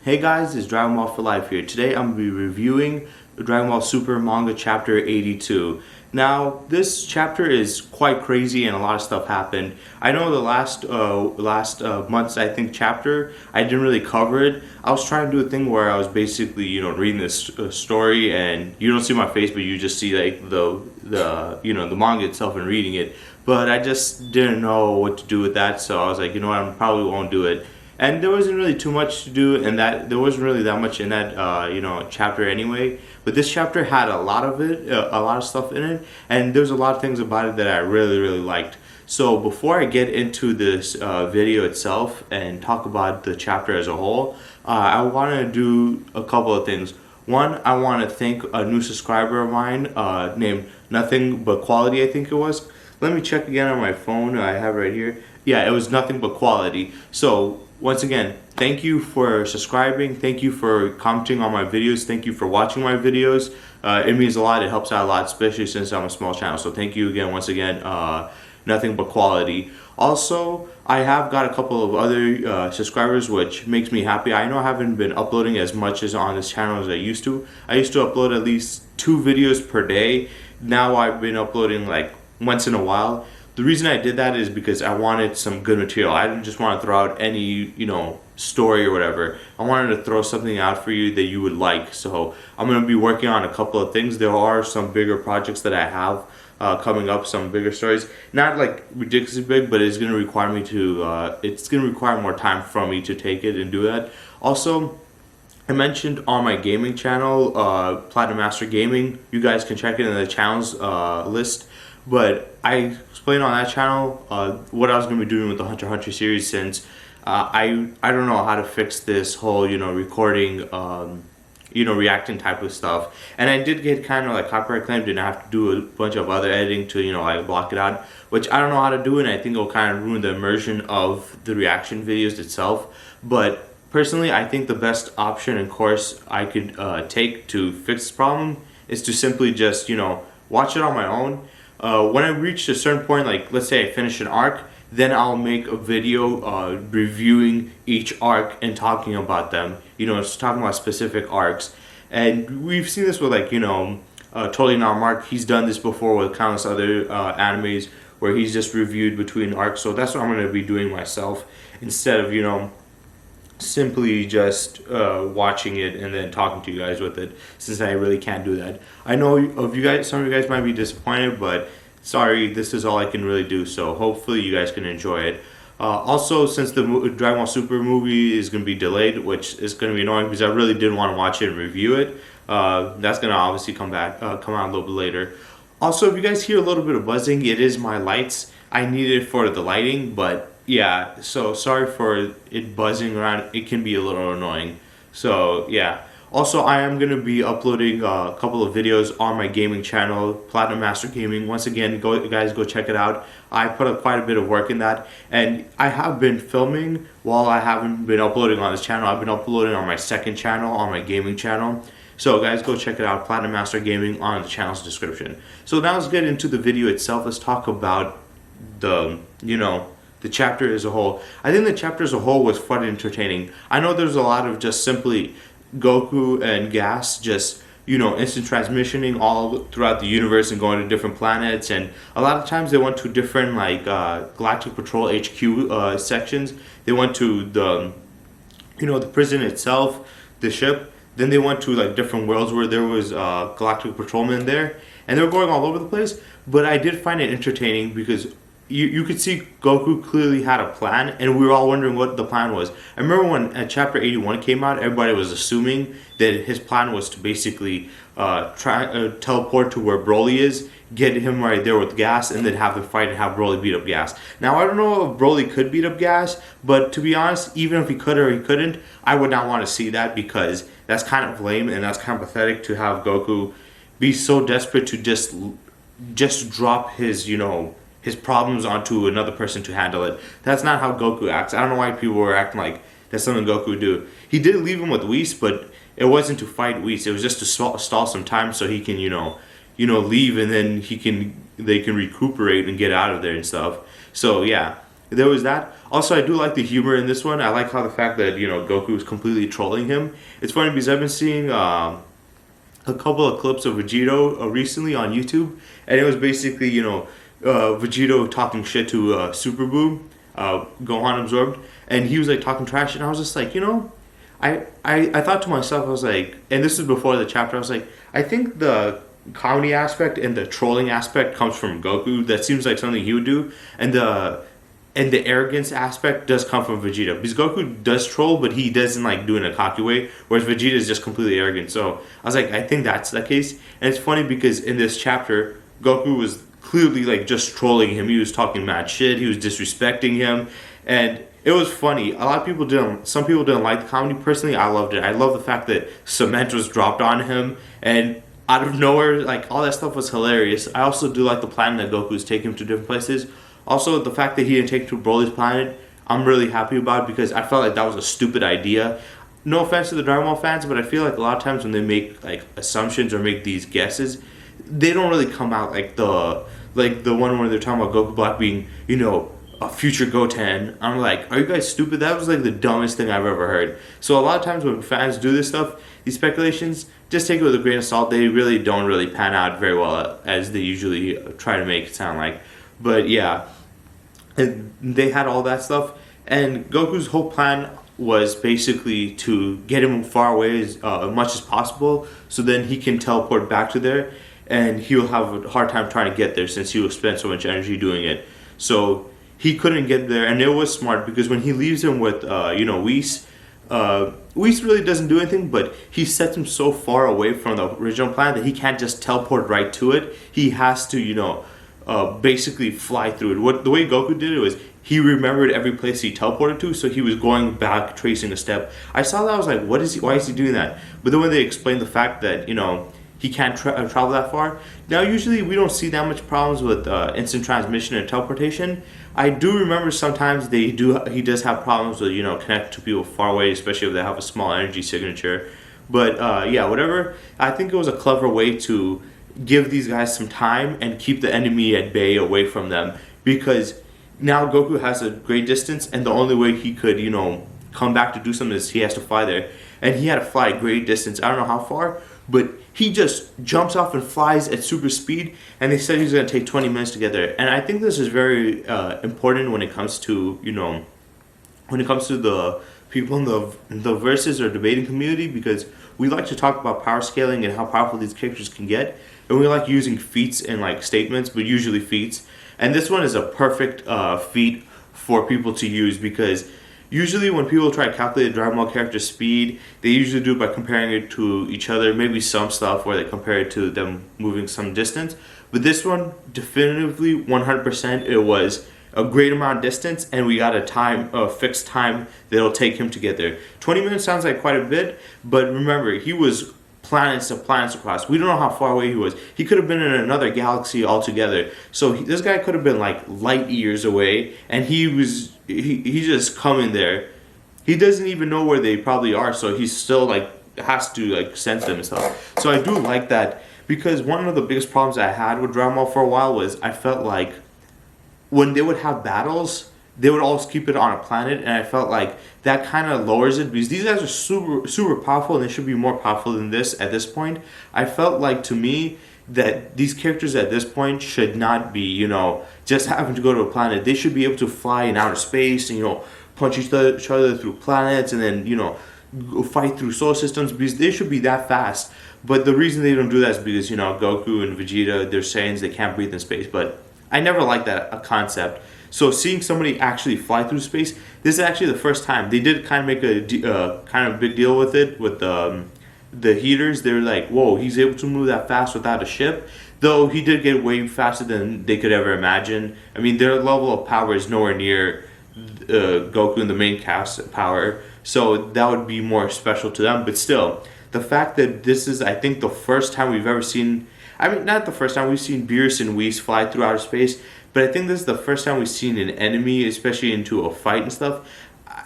Hey guys, it's Dragon Ball for Life here. Today I'm going to be reviewing Dragon Ball Super Manga Chapter 82. Now, this chapter is quite crazy and a lot of stuff happened. I know the last month's, I think, chapter, I didn't really cover it. I was trying to do a thing where I was basically, reading this story and you don't see my face, but you just see like the manga itself and reading it. But I just didn't know what to do with that, so I was like, you know what, I probably won't do it. And there wasn't really too much to do, and that there wasn't really that much in that chapter anyway. But this chapter had a lot of it, a lot of stuff in it, and there's a lot of things about it that I really liked. So before I get into this video itself and talk about the chapter as a whole, I want to do a couple of things. One, I want to thank a new subscriber of mine named Nothing But Quality, I think it was. Let me check again on my phone. I have it right here. Yeah, it was Nothing But Quality. So once again, thank you for subscribing. Thank you for commenting on my videos. Thank you for watching my videos. It means a lot. It helps out a lot, especially since I'm a small channel. So thank you again, once again, Nothing But Quality. Also, I have got a couple of other subscribers, which makes me happy. I know I haven't been uploading as much as on this channel as I used to. I used to upload at least 2 videos per day. Now I've been uploading like once in a while. The reason I did that is because I wanted some good material. I didn't just want to throw out any, story or whatever. I wanted to throw something out for you that you would like. So I'm going to be working on a couple of things. There are some bigger projects that I have coming up, some bigger stories. Not like ridiculously big, but it's going to require me to, it's going to require more time from me to take it and do that. Also, I mentioned on my gaming channel, Platinum Master Gaming. You guys can check it in the channels list. But I explained on that channel what I was going to be doing with the Hunter x Hunter series, since I don't know how to fix this whole recording reacting type of stuff, and I did get kind of like copyright claimed and I have to do a bunch of other editing to like block it out, which I don't know how to do, and I think it'll kind of ruin the immersion of the reaction videos itself. But personally, I think the best option and course I could take to fix this problem is to simply just watch it on my own. When I reach a certain point, like let's say I finish an arc, then I'll make a video reviewing each arc and talking about them. Just talking about specific arcs. And we've seen this with Totally Not Mark. He's done this before with countless other animes where he's just reviewed between arcs. So that's what I'm going to be doing myself, instead of simply just watching it and then talking to you guys with it, since I really can't do that. I know some of you guys might be disappointed, but sorry, this is all I can really do. So hopefully you guys can enjoy it. Also, since the Dragon Ball Super movie is going to be delayed, which is going to be annoying because I really did want to watch it and review it, that's going to obviously come out a little bit later. Also, if you guys hear a little bit of buzzing, it is my lights. I need it for the lighting, but yeah, so sorry for it buzzing around. It can be a little annoying. So yeah. Also, I am going to be uploading a couple of videos on my gaming channel, Platinum Master Gaming. Once again, guys, go check it out. I put up quite a bit of work in that, and I have been filming while I haven't been uploading on this channel. I've been uploading on my second channel, on my gaming channel. So guys, go check it out, Platinum Master Gaming, on the channel's description. So now let's get into the video itself. Let's talk about the chapter as a whole. I think the chapter as a whole was fun and entertaining. I know there's a lot of just simply Goku and Gas just instant transmissioning all throughout the universe and going to different planets, and a lot of times they went to different Galactic Patrol HQ sections. They went to the the prison itself, the ship. Then they went to like different worlds where there was Galactic Patrolmen there, and they were going all over the place. But I did find it entertaining because you could see Goku clearly had a plan, and we were all wondering what the plan was. I remember when Chapter 81 came out, everybody was assuming that his plan was to basically teleport to where Broly is, get him right there with Gas, and then have the fight and have Broly beat up Gas. Now, I don't know if Broly could beat up Gas, but to be honest, even if he could or he couldn't, I would not want to see that, because that's kind of lame and that's kind of pathetic to have Goku be so desperate to just drop his, his problems onto another person to handle it. That's not how Goku acts. I don't know why people were acting like that's something Goku would do. He did leave him with Whis, but it wasn't to fight Whis. It was just to stall some time so he can, leave, and then they can recuperate and get out of there and stuff. So yeah, there was that. Also, I do like the humor in this one. I like how the fact that Goku is completely trolling him. It's funny because I've been seeing a couple of clips of Vegito recently on YouTube, and it was basically Vegito talking shit to Super Boo, Gohan absorbed, and he was like talking trash, and I was just like, I thought to myself, I was like, and this is before the chapter, I was like, I think the comedy aspect and the trolling aspect comes from Goku. That seems like something he would do, and the arrogance aspect does come from Vegeta, because Goku does troll, but he doesn't like do it in a cocky way, whereas Vegeta is just completely arrogant. So I was like, I think that's the case, and it's funny because in this chapter, Goku was clearly like just trolling him. He was talking mad shit. He was disrespecting him, and it was funny. A lot of people didn't. Some people didn't like the comedy. Personally, I loved it. I love the fact that cement was dropped on him, and out of nowhere, like all that stuff was hilarious. I also do like the plan that Goku's taking him to different places. Also, the fact that he didn't take him to Broly's planet, I'm really happy about, because I felt like that was a stupid idea. No offense to the Dragon Ball fans, but I feel like a lot of times when they make like assumptions or make these guesses, they don't really come out like the one where they're talking about Goku Black being, a future Goten. I'm like, are you guys stupid? That was like the dumbest thing I've ever heard. So a lot of times when fans do this stuff, these speculations, just take it with a grain of salt. They really don't really pan out very well as they usually try to make it sound like. But yeah, and they had all that stuff, and Goku's whole plan was basically to get him far away as much as possible, so then he can teleport back to there, and he'll have a hard time trying to get there since he will spend so much energy doing it. So he couldn't get there, and it was smart because when he leaves him with Whis, Whis really doesn't do anything, but he sets him so far away from the original plan that he can't just teleport right to it. He has to basically fly through it. The way Goku did it was he remembered every place he teleported to, so he was going back, tracing a step. I saw that, I was like, why is he doing that? But then when they explained the fact that he can't travel that far. Now usually we don't see that much problems with instant transmission and teleportation. I do remember sometimes he does have problems with connecting to people far away, especially if they have a small energy signature. But yeah, whatever. I think it was a clever way to give these guys some time and keep the enemy at bay, away from them, because now Goku has a great distance, and the only way he could come back to do something is he has to fly there, and he had to fly a great distance. I don't know how far, but he just jumps off and flies at super speed, and they said he's going to take 20 minutes to get there. And I think this is very important when it comes to the people in the versus or debating community, because we like to talk about power scaling and how powerful these characters can get, and we like using feats and like statements, but usually feats. And this one is a perfect feat for people to use, because usually when people try to calculate a Dragon Ball character's speed, they usually do it by comparing it to each other, maybe some stuff where they compare it to them moving some distance. But this one, definitively 100%, it was a great amount of distance, and we got a fixed time that'll take him to get there. 20 minutes sounds like quite a bit, but remember, he was planets across. We don't know how far away he was. He could have been in another galaxy altogether. So this guy could have been like light years away, and he's just coming there. He doesn't even know where they probably are, so he's still like has to like sense them and stuff. So I do like that, because one of the biggest problems I had with Dragon Ball for a while was I felt like when they would have battles, they would always keep it on a planet, and I felt like that kind of lowers it, because these guys are super powerful, and they should be more powerful than this at this point. I felt like, to me, that these characters at this point should not be, just having to go to a planet. They should be able to fly in outer space and, punch each other through planets, and then, fight through solar systems, because they should be that fast. But the reason they don't do that is because, Goku and Vegeta, they're Saiyans, they can't breathe in space. But I never liked that concept. So seeing somebody actually fly through space, this is actually the first time. They did kind of make a kind of big deal with it, with the heaters. They were like, whoa, he's able to move that fast without a ship. Though he did get way faster than they could ever imagine. I mean, their level of power is nowhere near Goku and the main cast power. So that would be more special to them. But still, the fact that this is, I think, the first time we've ever seen... I mean, not the first time we've seen Beerus and Whis fly through outer space, but I think this is the first time we've seen an enemy, especially into a fight and stuff.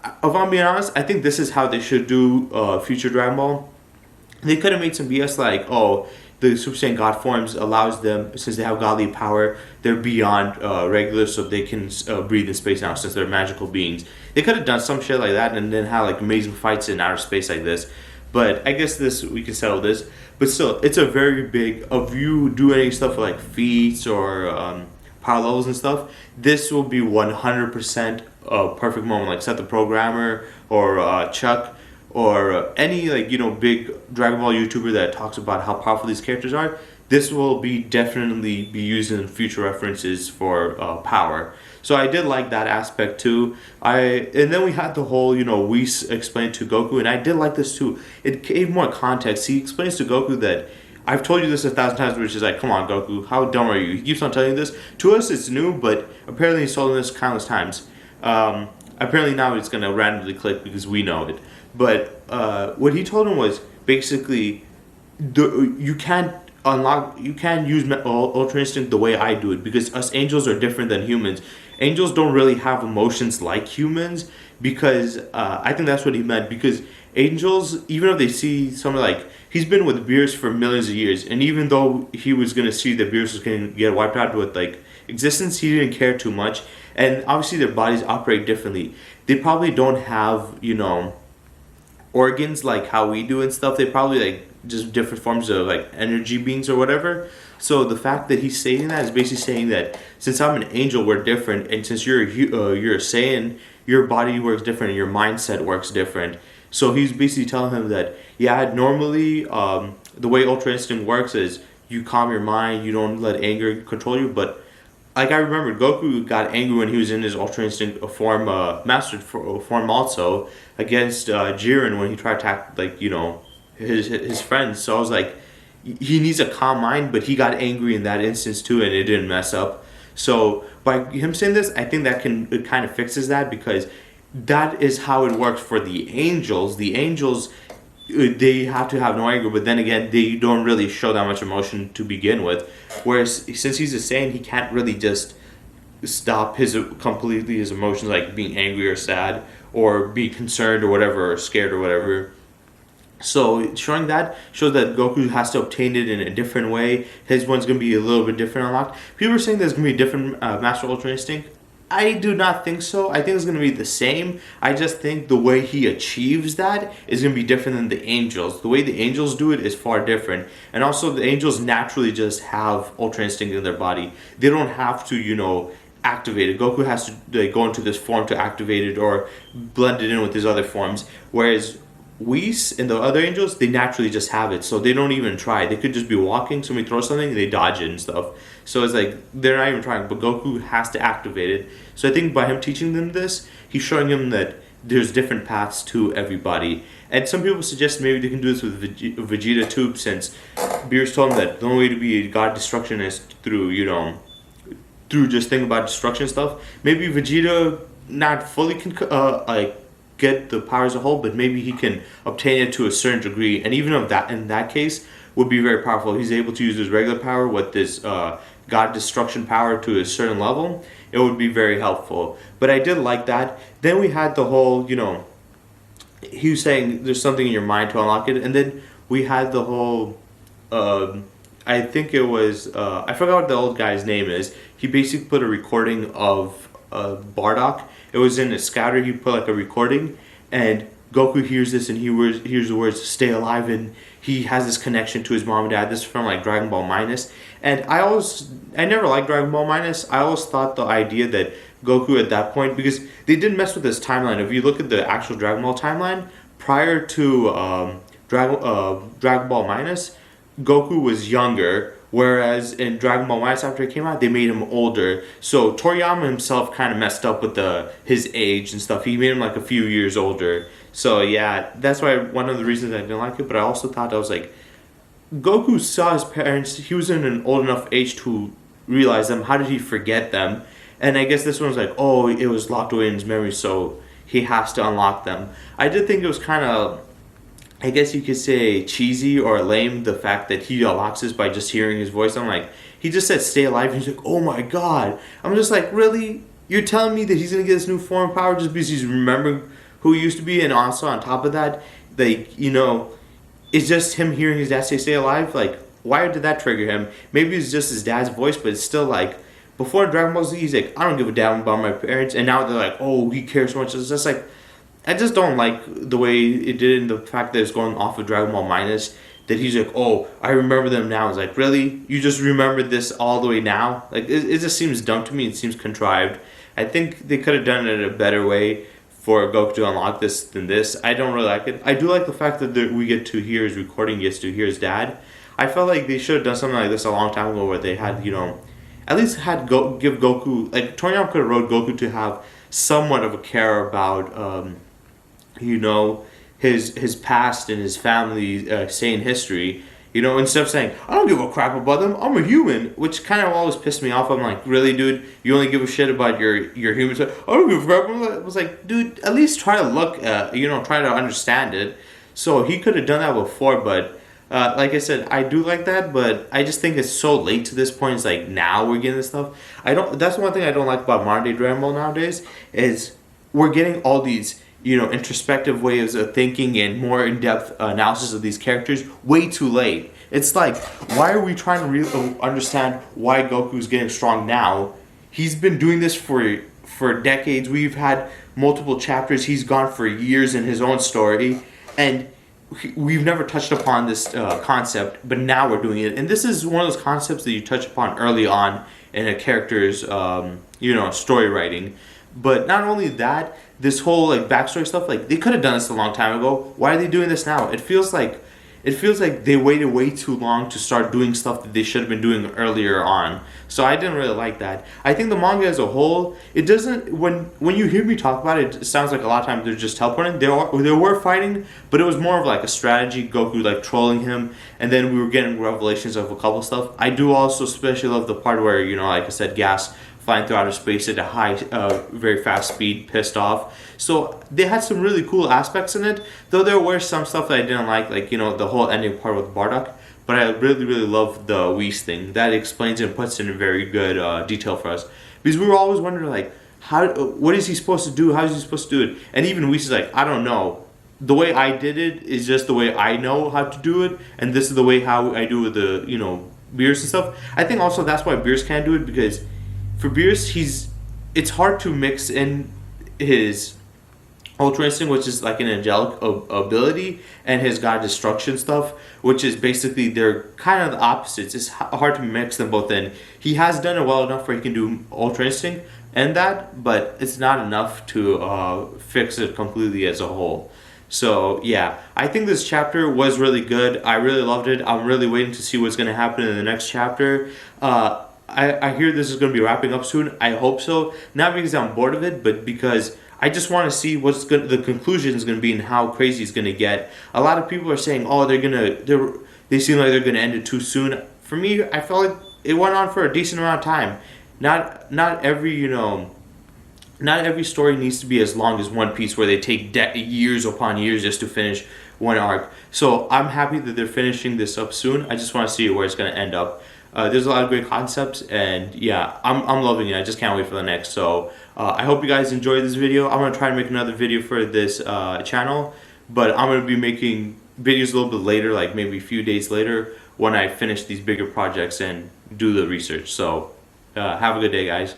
If I'm being honest, I think this is how they should do future Dragon Ball. They could have made some BS like, oh, the Super Saiyan God forms allows them, since they have godly power, they're beyond regular, so they can breathe in space now since they're magical beings. They could have done some shit like that and then had like amazing fights in outer space like this. But I guess we can settle this. But still, it's a very big, if you do any stuff like feats or power levels and stuff, this will be 100% a perfect moment. Like Set the Programmer or Chuck or any like big Dragon Ball YouTuber that talks about how powerful these characters are. This will definitely be used in future references for power. So I did like that aspect too. And then we had the whole Whis explained to Goku, and I did like this too. It gave more context. He explains to Goku that I've told you this 1,000 times, which is like, come on, Goku, how dumb are you? He keeps on telling you this. To us, it's new, but apparently he's told this countless times. Apparently now it's going to randomly click because we know it. But what he told him was basically, you can't use Ultra Instinct the way I do it, because us angels are different than humans. Angels don't really have emotions like humans, because I think that's what he meant, because angels, even if they see something like, he's been with Beerus for millions of years, and even though he was going to see that Beerus was going to get wiped out with like existence, he didn't care too much. And obviously their bodies operate differently. They probably don't have organs like how we do and stuff. They probably like just different forms of like energy beings or whatever. So the fact that he's saying that is basically saying that since I'm an angel, we're different, and since you're a Saiyan, your body works different and your mindset works different. So he's basically telling him that normally the way Ultra Instinct works is you calm your mind, you don't let anger control you. But like I remember, Goku got angry when he was in his Ultra Instinct form, mastered form also, against Jiren when he tried to attack his friends. So I was like, he needs a calm mind, but he got angry in that instance too, and it didn't mess up. So by him saying this, I think it kind of fixes that, because that is how it works for the angels. The angels, they have to have no anger, but then again, they don't really show that much emotion to begin with. Whereas since he's a Saiyan, he can't really just stop his emotions, like being angry or sad or be concerned or whatever, or scared or whatever. So showing that shows that Goku has to obtain it in a different way. His one's going to be a little bit different unlocked. People are saying there's going to be a different Master Ultra Instinct. I do not think so. I think it's going to be the same. I just think the way he achieves that is going to be different than the angels. The way the angels do it is far different. And also the angels naturally just have Ultra Instinct in their body. They don't have to, activate it. Goku has to go into this form to activate it or blend it in with his other forms. Whereas Whis and the other angels, they naturally just have it, so they don't even try. They could just be walking, somebody throws something, and they dodge it and stuff. So it's like they're not even trying, but Goku has to activate it. So I think by him teaching them this, he's showing them that there's different paths to everybody. And some people suggest maybe they can do this with Vegeta too, since Beerus told him that the only way to be a god destruction is through through just thinking about destruction stuff. Maybe Vegeta not fully can get the power as a whole, but maybe he can obtain it to a certain degree, and even if that in that case would be very powerful. He's able to use his regular power with this god destruction power to a certain level. It would be very helpful. But I did like that. Then we had the whole, he was saying there's something in your mind to unlock it, and then we had the whole I think it was I forgot what the old guy's name is. He basically put a recording of Bardock. It was in a scouter. He put like a recording, and Goku hears this, and he hears the words "stay alive," and he has this connection to his mom and dad. This is from like Dragon Ball Minus, and I never liked Dragon Ball Minus. I always thought the idea that Goku at that point, because they didn't mess with his timeline. If you look at the actual Dragon Ball timeline prior to Dragon Ball Minus, Goku was younger. Whereas in Dragon Ball Minus, after it came out, they made him older. So Toriyama himself kind of messed up with his age and stuff. He made him like a few years older. So yeah, that's why one of the reasons I didn't like it. But I also thought, I was like, Goku saw his parents. He was in an old enough age to realize them. How did he forget them? And I guess this one was like, oh, it was locked away in his memory, so he has to unlock them. I did think it was kind of, I guess you could say, cheesy or lame, the fact that he unlocks this by just hearing his voice. I'm like, he just said stay alive, and he's like, oh my god. I'm just like, really? You're telling me that he's going to get this new form of power just because he's remembering who he used to be? And also on top of that, like, it's just him hearing his dad say stay alive. Like, why did that trigger him? Maybe it's just his dad's voice, but it's still like, before Dragon Ball Z, he's like, I don't give a damn about my parents, and now they're like, oh, he cares so much. It's just like, I just don't like the way it did, and the fact that it's going off of Dragon Ball Minus, that he's like, oh, I remember them now. It's like, really? You just remembered this all the way now? Like, it just seems dumb to me. It seems contrived. I think they could have done it in a better way for Goku to unlock this than this. I don't really like it. I do like the fact that we get to hear his recording, gets to hear his dad. I felt like they should have done something like this a long time ago, where they had, at least had give Goku, like Toriyama could have wrote Goku to have somewhat of a care about, his past and his family, Saiyan history. Instead of saying, I don't give a crap about them, I'm a human, which kind of always pissed me off. I'm like, really, dude? You only give a shit about your human stuff? I don't give a crap. I was like, dude, at least try to look, try to understand it. So he could have done that before, but like I said, I do like that, but I just think it's so late to this point. It's like, now we're getting this stuff. That's one thing I don't like about modern day Dragon Ball nowadays, is we're getting all these, introspective ways of thinking and more in-depth analysis of these characters way too late. It's like, why are we trying to understand why Goku's getting strong now? He's been doing this for decades. We've had multiple chapters. He's gone for years in his own story, and we've never touched upon this concept, but now we're doing it. And this is one of those concepts that you touch upon early on in a character's, story writing. But not only that, this whole like backstory stuff, like they could have done this a long time ago. Why are they doing this now? It feels like they waited way too long to start doing stuff that they should have been doing earlier on. So I didn't really like that. I think the manga as a whole, it doesn't, when you hear me talk about it, it sounds like a lot of times they're just teleporting. They were fighting, but it was more of like a strategy, Goku like trolling him, and then we were getting revelations of a couple stuff. I do also especially love the part where, like I said, Gas flying through outer space at a high, very fast speed, pissed off. So they had some really cool aspects in it, though there were some stuff that I didn't like the whole ending part with Bardock. But I really, really love the Whis thing. That explains and puts in a very good detail for us. Because we were always wondering, like, what is he supposed to do? How is he supposed to do it? And even Whis is like, I don't know. The way I did it is just the way I know how to do it, and this is the way how I do it with the, Beerus and stuff. I think also that's why Beerus can't do it, because for Beerus, it's hard to mix in his Ultra Instinct, which is like an angelic ability, and his God Destruction stuff, which is basically, they're kind of the opposites. It's hard to mix them both in. He has done it well enough where he can do Ultra Instinct and that, but it's not enough to fix it completely as a whole. So yeah, I think this chapter was really good. I really loved it. I'm really waiting to see what's going to happen in the next chapter. I hear this is going to be wrapping up soon. I hope so. Not because I'm bored of it, but because I just want to see the conclusion is going to be and how crazy it's going to get. A lot of people are saying, oh, they seem like they're going to end it too soon. For me, I felt like it went on for a decent amount of time. Not every story needs to be as long as One Piece, where they take years upon years just to finish one arc. So I'm happy that they're finishing this up soon. I just want to see where it's going to end up. There's a lot of great concepts, and yeah, I'm loving it. I just can't wait for the next. So I hope you guys enjoyed this video. I'm going to try to make another video for this channel, but I'm going to be making videos a little bit later, like maybe a few days later, when I finish these bigger projects and do the research. So have a good day, guys.